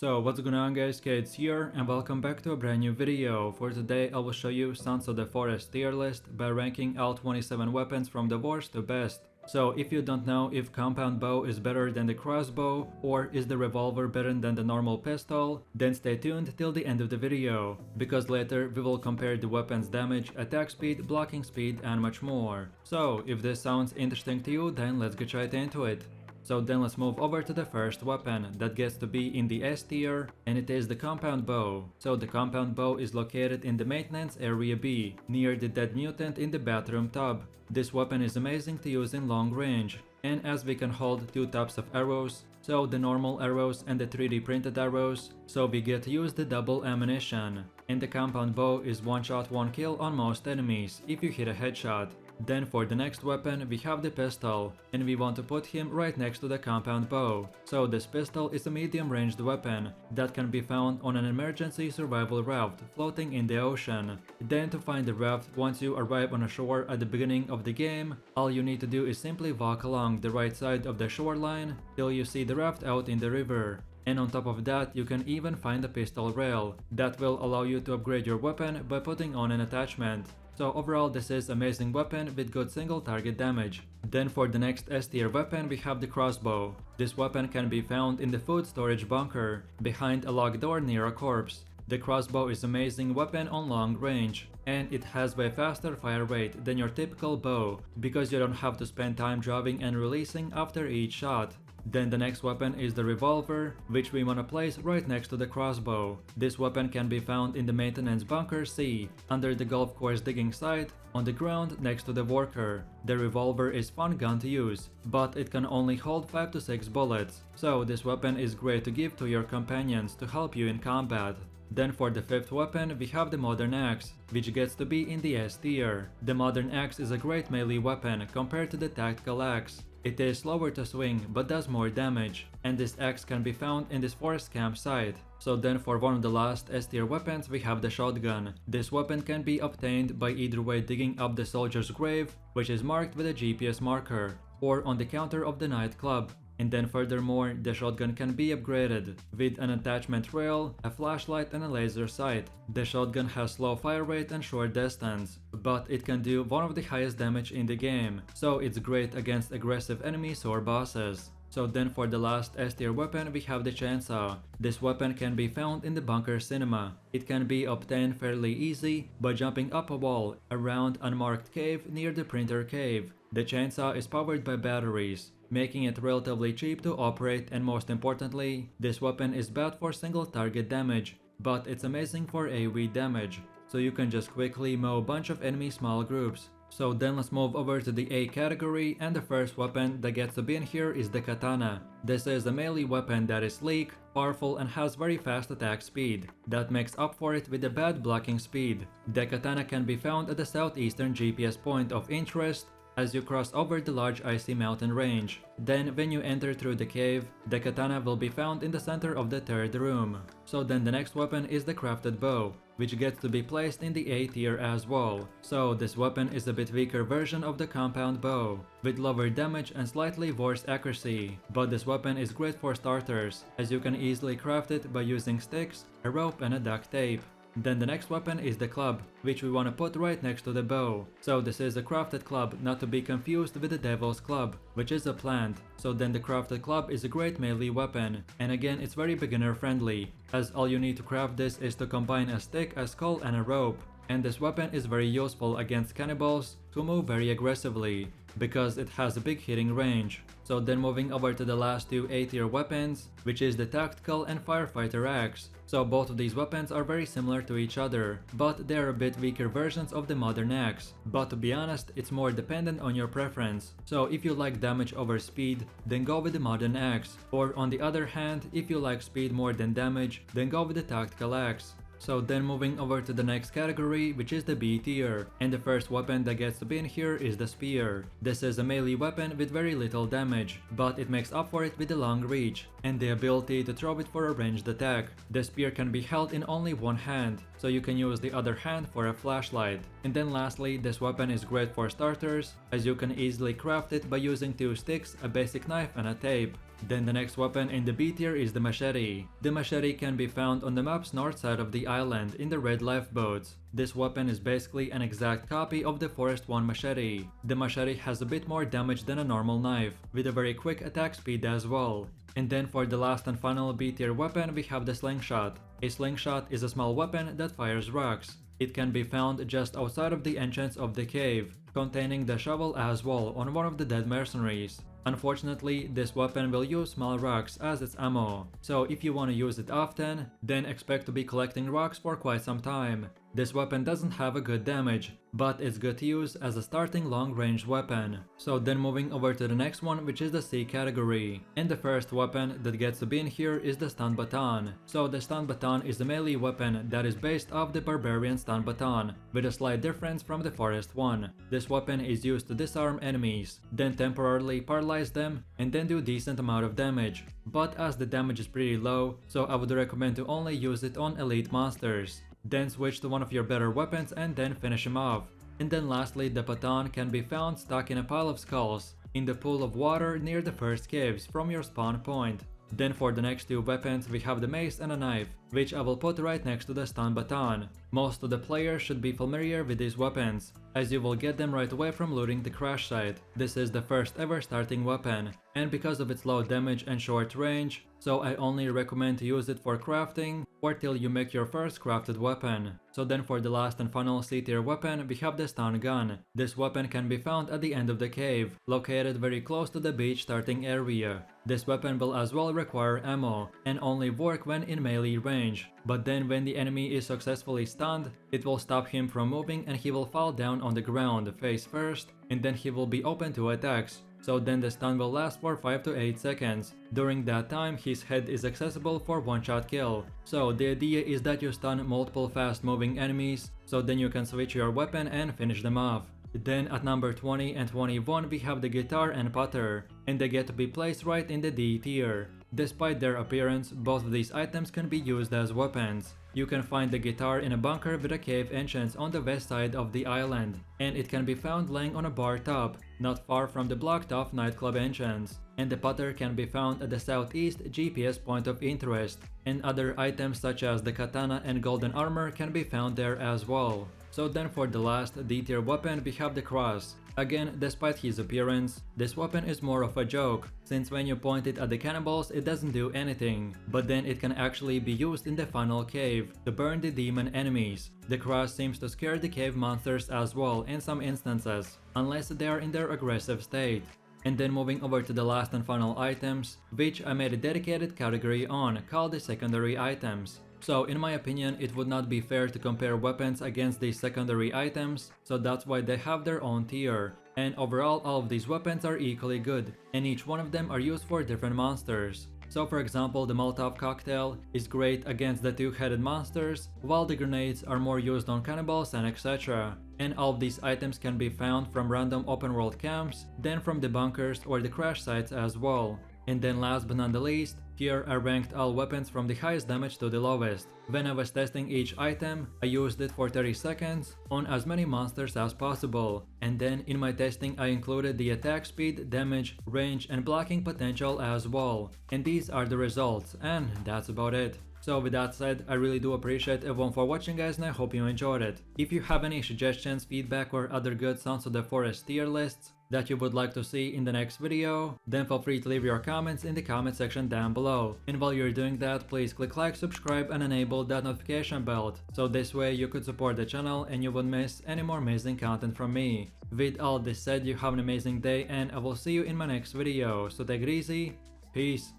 So what's going on guys, Kids here and welcome back to a brand new video. For today I will show you Sons of the Forest tier list by ranking all 27 weapons from the worst to best. So if you don't know if compound bow is better than the crossbow or is the revolver better than the normal pistol, then stay tuned till the end of the video, because later we will compare the weapon's damage, attack speed, blocking speed and much more. So if this sounds interesting to you, then let's get right into it. So then let's move over to the first weapon that gets to be in the S tier, and it is the compound bow. So the compound bow is located in the maintenance area B, near the dead mutant in the bathroom tub. This weapon is amazing to use in long range, and as we can hold two types of arrows, so the normal arrows and the 3D printed arrows, so we get to use the double ammunition. And the compound bow is one shot one kill on most enemies if you hit a headshot. Then for the next weapon we have the pistol, and we want to put him right next to the compound bow. So this pistol is a medium ranged weapon that can be found on an emergency survival raft floating in the ocean. Then to find the raft, once you arrive on a shore at the beginning of the game, all you need to do is simply walk along the right side of the shoreline till you see the raft out in the river. And on top of that, you can even find a pistol rail that will allow you to upgrade your weapon by putting on an attachment. So overall this is amazing weapon with good single target damage. Then for the next S tier weapon we have the crossbow. This weapon can be found in the food storage bunker, behind a locked door near a corpse. The crossbow is amazing weapon on long range, and it has way faster fire rate than your typical bow, because you don't have to spend time driving and releasing after each shot. Then the next weapon is the revolver, which we wanna place right next to the crossbow. This weapon can be found in the maintenance bunker C, under the golf course digging site, on the ground next to the worker. The revolver is fun gun to use, but it can only hold 5 to 6 bullets, so this weapon is great to give to your companions to help you in combat. Then for the fifth weapon we have the modern axe, which gets to be in the S tier. The modern axe is a great melee weapon compared to the tactical axe. It is slower to swing but does more damage, and this axe can be found in this forest campsite. So then for one of the last S tier weapons we have the shotgun. This weapon can be obtained by either way digging up the soldier's grave, which is marked with a GPS marker, or on the counter of the nightclub. And then furthermore, the shotgun can be upgraded with an attachment rail, a flashlight and a laser sight. The shotgun has slow fire rate and short distance, but it can do one of the highest damage in the game, so it's great against aggressive enemies or bosses. So then for the last S tier weapon we have the chainsaw. This weapon can be found in the bunker cinema. It can be obtained fairly easy by jumping up a wall around unmarked cave near the printer cave. The chainsaw is powered by batteries, making it relatively cheap to operate, and most importantly, this weapon is bad for single target damage, but it's amazing for AoE damage, so you can just quickly mow a bunch of enemy small groups. So then let's move over to the A category, and the first weapon that gets to be in here is the katana. This is a melee weapon that is sleek, powerful and has very fast attack speed, that makes up for it with a bad blocking speed. The katana can be found at the southeastern GPS point of interest, as you cross over the large icy mountain range. Then when you enter through the cave, the katana will be found in the center of the third room. So then the next weapon is the crafted bow, which gets to be placed in the A tier as well. So this weapon is a bit weaker version of the compound bow, with lower damage and slightly worse accuracy. But this weapon is great for starters, as you can easily craft it by using sticks, a rope and a duct tape. Then the next weapon is the club, which we want to put right next to the bow. So this is a crafted club, not to be confused with the devil's club, which is a plant. So then the crafted club is a great melee weapon, and again it's very beginner friendly, as all you need to craft this is to combine a stick, a skull and a rope. And this weapon is very useful against cannibals who move very aggressively, because it has a big hitting range. So then moving over to the last two A tier weapons, which is the tactical and firefighter axe. So both of these weapons are very similar to each other, but they are a bit weaker versions of the modern axe. But to be honest, it's more dependent on your preference. So if you like damage over speed, then go with the modern axe. Or on the other hand, if you like speed more than damage, then go with the tactical axe. So then moving over to the next category, which is the B tier, and the first weapon that gets to be in here is the spear. This is a melee weapon with very little damage, but it makes up for it with the long reach and the ability to throw it for a ranged attack. The spear can be held in only one hand, so you can use the other hand for a flashlight. And then lastly, this weapon is great for starters, as you can easily craft it by using two sticks, a basic knife and a tape. Then the next weapon in the B tier is the machete. The machete can be found on the map's north side of the island in the red lifeboats. This weapon is basically an exact copy of the Forest 1 machete. The machete has a bit more damage than a normal knife, with a very quick attack speed as well. And then for the last and final B tier weapon we have the slingshot. A slingshot is a small weapon that fires rocks. It can be found just outside of the entrance of the cave, containing the shovel as well on one of the dead mercenaries. Unfortunately, this weapon will use small rocks as its ammo, so if you want to use it often, then expect to be collecting rocks for quite some time. This weapon doesn't have a good damage, but it's good to use as a starting long-range weapon. So then moving over to the next one, which is the C category. And the first weapon that gets to be in here is the stun baton. So the stun baton is a melee weapon that is based off the barbarian stun baton, with a slight difference from the forest one. This weapon is used to disarm enemies, then temporarily paralyze them, and then do decent amount of damage. But as the damage is pretty low, so I would recommend to only use it on elite monsters. Then switch to one of your better weapons and then finish him off. And then lastly, the baton can be found stuck in a pile of skulls in the pool of water near the first caves from your spawn point. Then for the next two weapons we have the mace and a knife, which I will put right next to the stun baton. Most of the players should be familiar with these weapons, as you will get them right away from looting the crash site. This is the first ever starting weapon, and because of its low damage and short range, so I only recommend to use it for crafting or till you make your first crafted weapon. So then for the last and final C tier weapon we have the stun gun. This weapon can be found at the end of the cave, located very close to the beach starting area. This weapon will as well require ammo and only work when in melee range, but then when the enemy is successfully stunned, it will stop him from moving and he will fall down on the ground face first, and then he will be open to attacks. So then the stun will last for 5 to 8 seconds. During that time, his head is accessible for one-shot kill. So the idea is that you stun multiple fast-moving enemies, so then you can switch your weapon and finish them off. Then at number 20 and 21 we have the guitar and putter, and they get to be placed right in the D tier. Despite their appearance, both of these items can be used as weapons. You can find the guitar in a bunker with a cave entrance on the west side of the island, and it can be found laying on a bar top, not far from the blocked off nightclub entrance. And the putter can be found at the southeast GPS point of interest, and other items such as the katana and golden armor can be found there as well. So then for the last D tier weapon we have the cross. Again, despite his appearance, this weapon is more of a joke, since when you point it at the cannibals it doesn't do anything, but then it can actually be used in the final cave to burn the demon enemies. The cross seems to scare the cave monsters as well in some instances, unless they are in their aggressive state. And then moving over to the last and final items, which I made a dedicated category on, called the secondary items. So in my opinion, it would not be fair to compare weapons against these secondary items, so that's why they have their own tier. And overall, all of these weapons are equally good, and each one of them are used for different monsters. So for example, the Molotov cocktail is great against the two-headed monsters, while the grenades are more used on cannibals and etc. And all of these items can be found from random open world camps, then from the bunkers or the crash sites as well. And then last but not the least, here I ranked all weapons from the highest damage to the lowest. When I was testing each item, I used it for 30 seconds on as many monsters as possible. And then in my testing I included the attack speed, damage, range and blocking potential as well. And these are the results, and that's about it. So with that said, I really do appreciate everyone for watching guys, and I hope you enjoyed it. If you have any suggestions, feedback or other good Sons of the Forest tier lists that you would like to see in the next video, then feel free to leave your comments in the comment section down below. And while you're doing that, please click like, subscribe and enable that notification bell, so this way you could support the channel and you won't miss any more amazing content from me. With all this said, you have an amazing day and I will see you in my next video, so take it easy, peace.